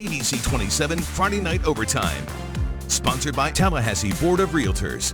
ABC 27 Friday Night Overtime. Sponsored by Tallahassee Board of Realtors.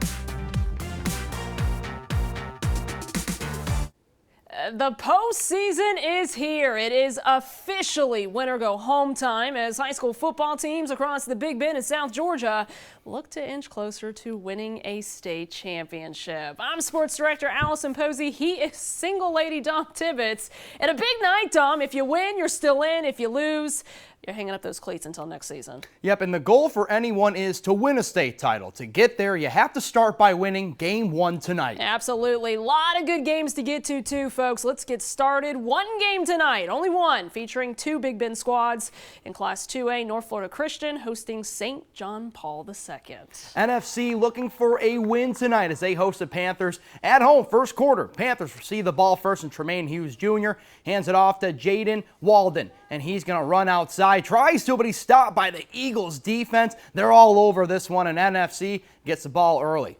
The postseason is here. It is officially winner go home time as high school football teams across the Big Bend and South Georgia look to inch closer to winning a state championship. I'm Sports Director Alison Posey. He is single lady Dom Tibbetts. And a big night, Dom. If you win, you're still in. If you lose, you're hanging up those cleats until next season. Yep, and the goal for anyone is to win a state title. To get there, you have to start by winning Game 1 tonight. Absolutely. A lot of good games to get to, too, folks. Let's get started. One game tonight, only one, featuring two Big Bend squads. In Class 2A, North Florida Christian hosting St. John Paul II. NFC looking for a win tonight as they host the Panthers at home. First quarter, Panthers receive the ball first, and Tremaine Hughes Jr. hands it off to Jaden Walden, and he's going to run outside. Tries to, but he's stopped by the Eagles defense. They're all over this one, and NFC gets the ball early.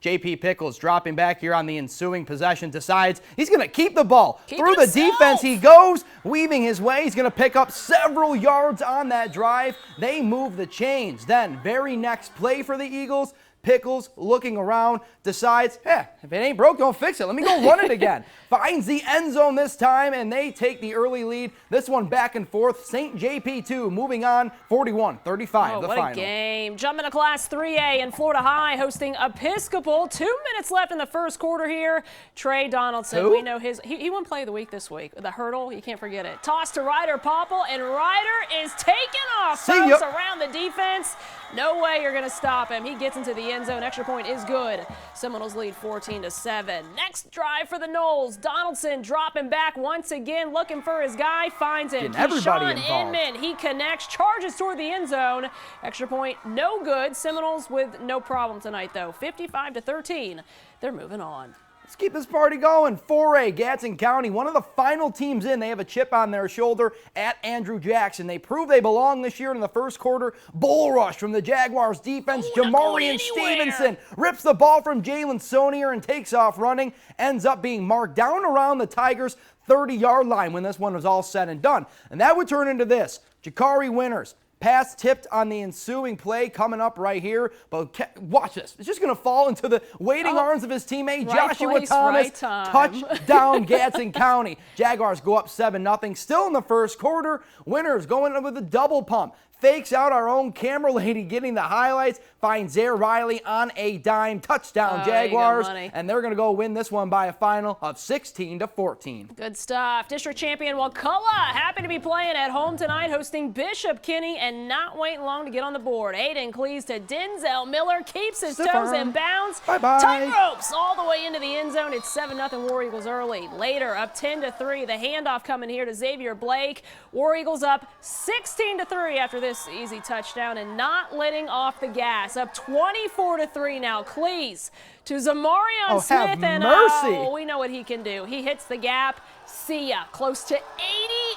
J.P. Pickles dropping back here on the ensuing possession, decides he's going to keep the ball. Through the defense he goes, weaving his way. He's going to pick up several yards on that drive. They move the chains. Then, very next play for the Eagles, Pickles, looking around, decides, if it ain't broke, don't fix it. Let me go run it again. Finds the end zone this time, and they take the early lead. This one back and forth. St. JP 2 moving on, 41-35, the final. What a game. Jumping to Class 3A in Florida High, hosting Episcopal. 2 minutes left in the first quarter here. Trey Donaldson, Who? we know he won play of the week this week. The hurdle, you can't forget it. Toss to Ryder Popple, and Ryder is taken off, folks, around the defense. No way you're going to stop him. He gets into the end zone. Extra point is good. Seminoles lead 14-7. Next drive for the Noles. Donaldson dropping back once again, looking for his guy. Finds him. Everybody Keyshawn Inman. He connects, charges toward the end zone. Extra point, no good. Seminoles with no problem tonight, though. 55-13. They're moving on. Let's keep this party going. 4A, Gadsden County, one of the final teams in. They have a chip on their shoulder at Andrew Jackson. They prove they belong this year in the first quarter. Bull rush from the Jaguars defense. Jamarian Stevenson rips the ball from Jalen Sonier and takes off running. Ends up being marked down around the Tigers' 30-yard line when this one was all said and done. And that would turn into this. Jakari Winters. Pass tipped on the ensuing play coming up right here, but watch this. It's just going to fall into the waiting arms of his teammate, Joshua Thomas. Touchdown, Gadsden County. Jaguars go up 7-0. Still in the first quarter. Winters going with a double pump. Fakes out our own camera lady getting the highlights. Finds Zaire Riley on a dime. Touchdown, Jaguars. And they're going to go win this one by a final of 16-14. Good stuff. District champion WAKULLA happy to be playing at home tonight, hosting Bishop Kinney, and not waiting long to get on the board. Aiden Cleese to Denzel Miller. Keeps his toes in bounds. Bye-bye. Tight ropes all the way into the end zone. It's 7-0 War Eagles early. Later, up 10-3. The handoff coming here to Xavier Blake. War Eagles up 16-3 after this easy touchdown, and not letting off the gas. Up 24-3 now. Cleese to Zamarion Smith, and we know what he can do. He hits the gap. See ya. Close to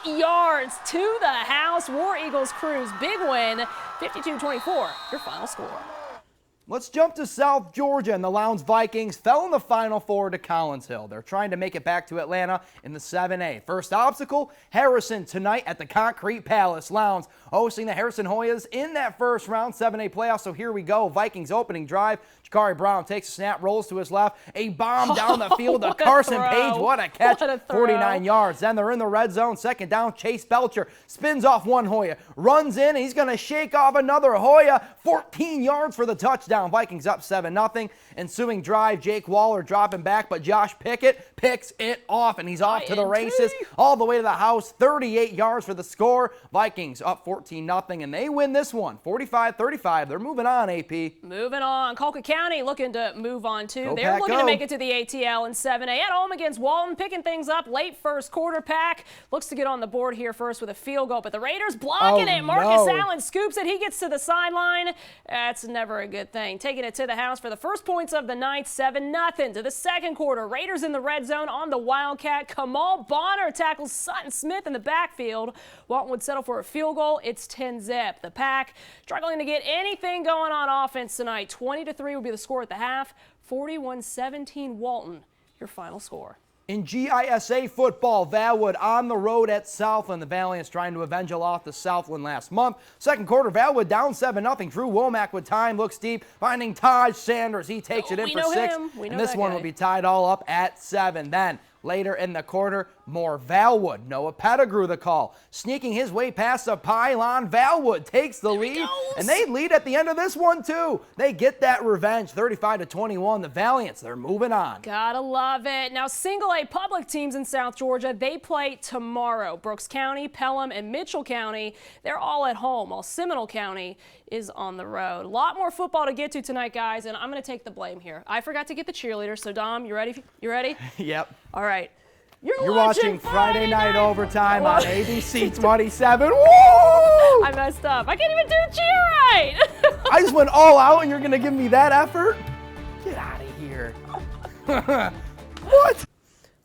80 yards to the house. War Eagles cruise. Big win. 52-24. Your final score. Let's jump to South Georgia, and the Lowndes Vikings fell in the Final Four to Collinsville. They're trying to make it back to Atlanta in the 7A. First obstacle, Harrison tonight at the Concrete Palace. Lowndes hosting the Harrison Hoyas in that first round 7A playoff. So here we go. Vikings opening drive. Jakari Brown takes a snap, rolls to his left. A bomb down the field to Carson Page. What a catch. 49 yards. Then they're in the red zone. Second down, Chase Belcher spins off one Hoya. Runs in, and he's going to shake off another Hoya. 14 yards for the touchdown. Vikings up 7-0. Ensuing drive, Jake Waller dropping back, but Josh Pickett picks it off, and he's off to the races all the way to the house. 38 yards for the score. Vikings up 14-0, and they win this one, 45-35. They're moving on, AP. Moving on. Colquitt County looking to move on, too. They're looking to make it to the ATL in 7A at home against Walton, picking things up late first quarter. Pack looks to get on the board here first with a field goal, but the Raiders blocking it. Marcus Allen scoops it. He gets to the sideline. That's never a good thing. Taking it to the house for the first points of the night, 7-0 to the second quarter. Raiders in the red zone on the Wildcat. Kamal Bonner tackles Sutton Smith in the backfield. Walton would settle for a field goal. It's 10-zip. The Pack struggling to get anything going on offense tonight. 20-3 would be the score at the half. 41-17 Walton, your final score. In GISA football, VALWOOD on the road at Southland. The Valiants trying to avenge a loss to Southland last month. Second quarter, VALWOOD down 7-0. Drew Womack with time, looks deep, finding Taj Sanders. He takes it in for 6. And this one will be tied all up at 7. Then later in the quarter, more VALWOOD. Noah Pettigrew the call. Sneaking his way past the pylon. VALWOOD takes the lead. And they lead at the end of this one, too. They get that revenge, 35-21. The Valiants, they're moving on. Gotta love it. Now, single A public teams in South Georgia, they play tomorrow. Brooks County, Pelham, and Mitchell County, they're all at home, while Seminole County is on the road. A lot more football to get to tonight, guys, and I'm going to take the blame here. I forgot to get the cheerleaders, so Dom, you ready? You ready? Yep. All right. You're watching Friday Night Overtime on ABC 27. Woo! I messed up. I can't even do the cheer right. I just went all out and you're going to give me that effort? Get out of here. What?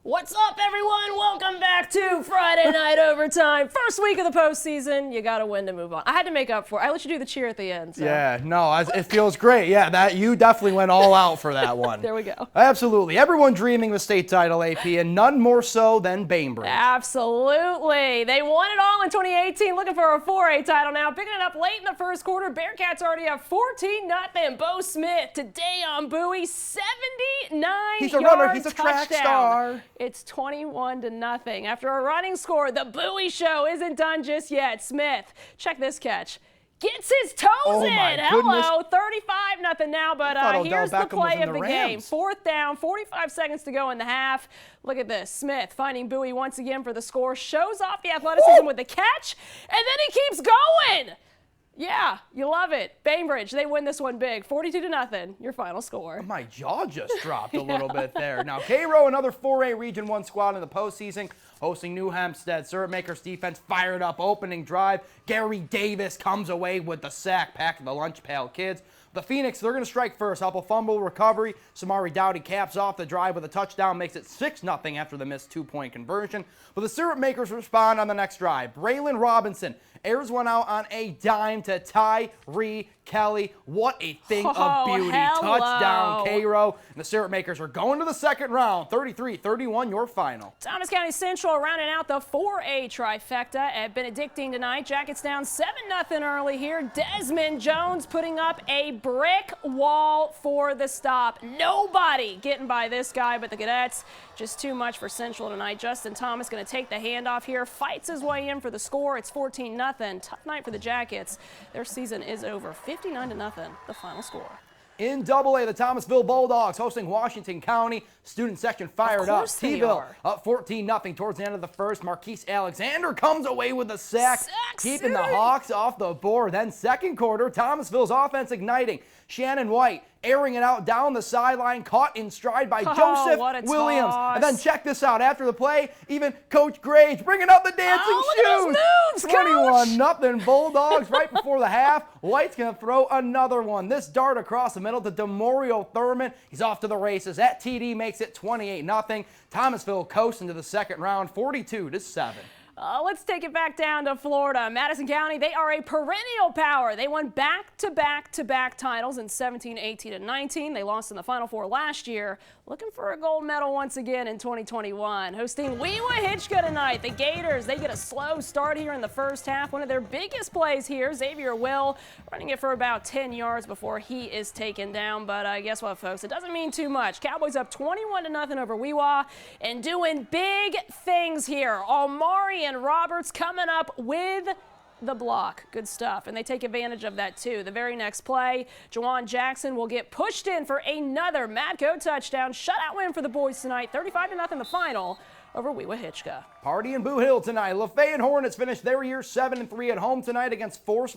What's up, everyone? Welcome back to Friday Night Overtime. First week of the postseason. You got to win to move on. I had to make up for it. I let you do the cheer at the end. So. Yeah, no, it feels great. Yeah, that you definitely went all out for that one. There we go. Absolutely. Everyone dreaming of a state title, AP, and none more so than Bainbridge. Absolutely. They won it all in 2018, looking for a 4A title now. Picking it up late in the first quarter. Bearcats already have 14-0. Bo Smith today on Bowie, 79 He's a runner. He's a track star. It's 21-0. After a running score, the Bowie show isn't done just yet. Smith, check this catch. Gets his toes in. Hello, 35-0 now, but here's the play of the game. 4th down, 45 seconds to go in the half. Look at this. Smith finding Bowie once again for the score. Shows off the athleticism with the catch, and then he keeps going. Yeah, you love it. Bainbridge, they win this one big, 42-0, your final score. My jaw just dropped a little bit there. Now, CAIRO, another 4A Region 1 squad in the postseason, hosting New Hampstead. Syrup Makers defense fired up, opening drive. Gary Davis comes away with the sack, packing the lunch pail kids. The Phoenix, they're going to strike first. Help a fumble recovery. Samari Dowdy caps off the drive with a touchdown, makes it 6-0 after the missed 2-point conversion. But the Syrup Makers respond on the next drive. Braylon Robinson airs one out on a dime to Tyree Kelly. What a thing of beauty. Hello. Touchdown, CAIRO. And the Syrup Makers are going to the second round. 33-31, your final. Thomas County Central rounding out the 4A trifecta at Benedictine tonight. Jackets down 7-0 early here. Desmond Jones putting up a brick wall for the stop. Nobody getting by this guy but the Cadets. Just too much for Central tonight. Justin Thomas going to take the handoff here. Fights his way in for the score. It's 14-0. Tough night for the Jackets. Their season is over. 59-0, the final score. In AA, the Thomasville Bulldogs hosting Washington County. Student section fired up. T-Ville up 14-0 towards the end of the first. Marquise Alexander comes away with a sack, keeping the Hawks off the board. Then second quarter, Thomasville's offense igniting. Shannon White airing it out down the sideline, caught in stride by Joseph Williams. And then check this out. After the play, even Coach Graves bringing up the dancing shoes. 21-0 Bulldogs right before the half. White's going to throw another one. This dart across the middle to DeMario Thurman. He's off to the races. That TD makes it 28-0. Thomasville coasts into the second round, 42-7. Let's take it back down to Florida. Madison County, they are a perennial power. They won back-to-back titles in 17, 18, and 19. They lost in the Final Four last year. Looking for a gold medal once again in 2021. Hosting WEWAHITCHKA tonight. The Gators, they get a slow start here in the first half. One of their biggest plays here, Xavier Will, running it for about 10 yards before he is taken down. But guess what, folks? It doesn't mean too much. Cowboys up 21-0 over WEWA and doing big things here. Almari and Roberts coming up with the block. Good stuff. And they take advantage of that too. The very next play, Jawan Jackson will get pushed in for another Matco touchdown. Shutout win for the boys tonight. 35-0 the final over WEWAHITCHKA. Party in Boot Hill tonight. Lafayette Hornets finished their year 7-3 at home tonight against Fort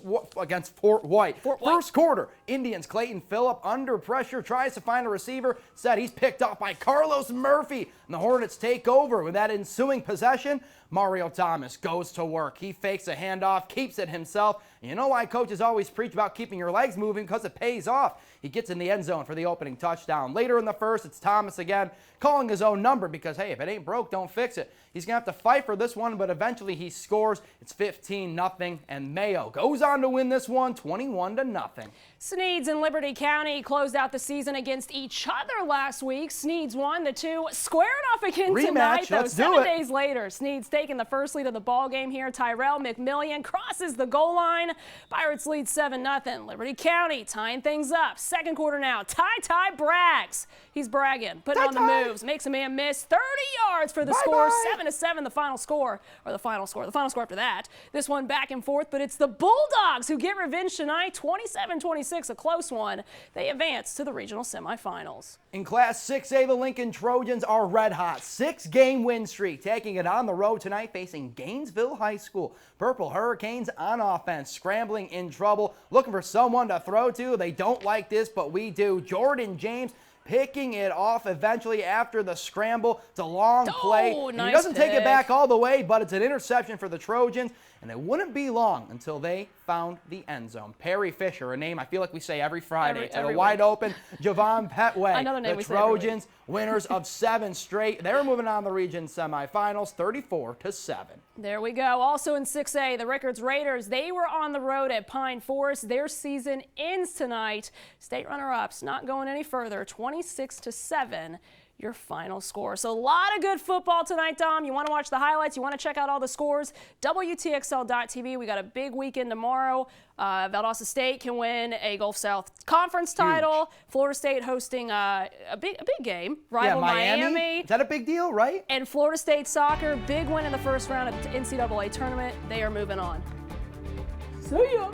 White. First quarter, Indians Clayton Phillip under pressure, tries to find a receiver. Instead, he's picked off by Carlos Murphy. And the Hornets take over with that ensuing possession. Mario Thomas goes to work. He fakes a handoff, keeps it himself. And you know why coaches always preach about keeping your legs moving? Because it pays off. He gets in the end zone for the opening touchdown. Later in the first, it's Thomas again, calling his own number because, hey, if it ain't broke, don't fix it. He's going to have to fight for this one, but eventually he scores. It's 15-0, and Mayo goes on to win this one 21-0. SNEADS and Liberty County closed out the season against each other last week. SNEADS won, the two squaring off again tonight, though. 7 days later, SNEADS taking the first lead of the ball game here. Tyrell McMillian crosses the goal line. Pirates lead 7-0. Liberty County tying things up. Second quarter now. Ty brags. He's bragging, putting on the moves, makes a man miss. 30 yards for the score. 7-7 the final score, or the final score after that. This one back and forth, but it's the Bulldogs who get revenge tonight. 27-26, a close one. They advance to the regional semifinals. In Class 6A, the Lincoln Trojans are red hot. 6-game win streak, taking it on the road tonight, facing Gainesville High School. Purple Hurricanes on offense, scrambling in trouble, looking for someone to throw to. They don't like this, but we do. Jordan James picking it off eventually after the scramble. It's a long play. Nice he doesn't take it pick. back all the way, but it's an interception for the Trojans, and it wouldn't be long until they found the end zone. Perry Fisher, a name I feel like we say every Friday, to the wide open Javon Petway. Another name the we Trojans, say winners of 7 straight. They're moving on to the region semifinals, 34-7. There we go. Also in 6A, the Rickards Raiders, they were on the road at Pine Forest. Their season ends tonight. State runner-ups not going any further. 26-7. Your final score. So a lot of good football tonight, Dom. You want to watch the highlights, you want to check out all the scores, WTXL.tv. We got a big weekend tomorrow. Valdosta State can win a Gulf South Conference title. Huge. Florida State hosting a big game. Rival Miami. Is that a big deal, right? And Florida State soccer, big win in the first round of the NCAA tournament. They are moving on. See ya.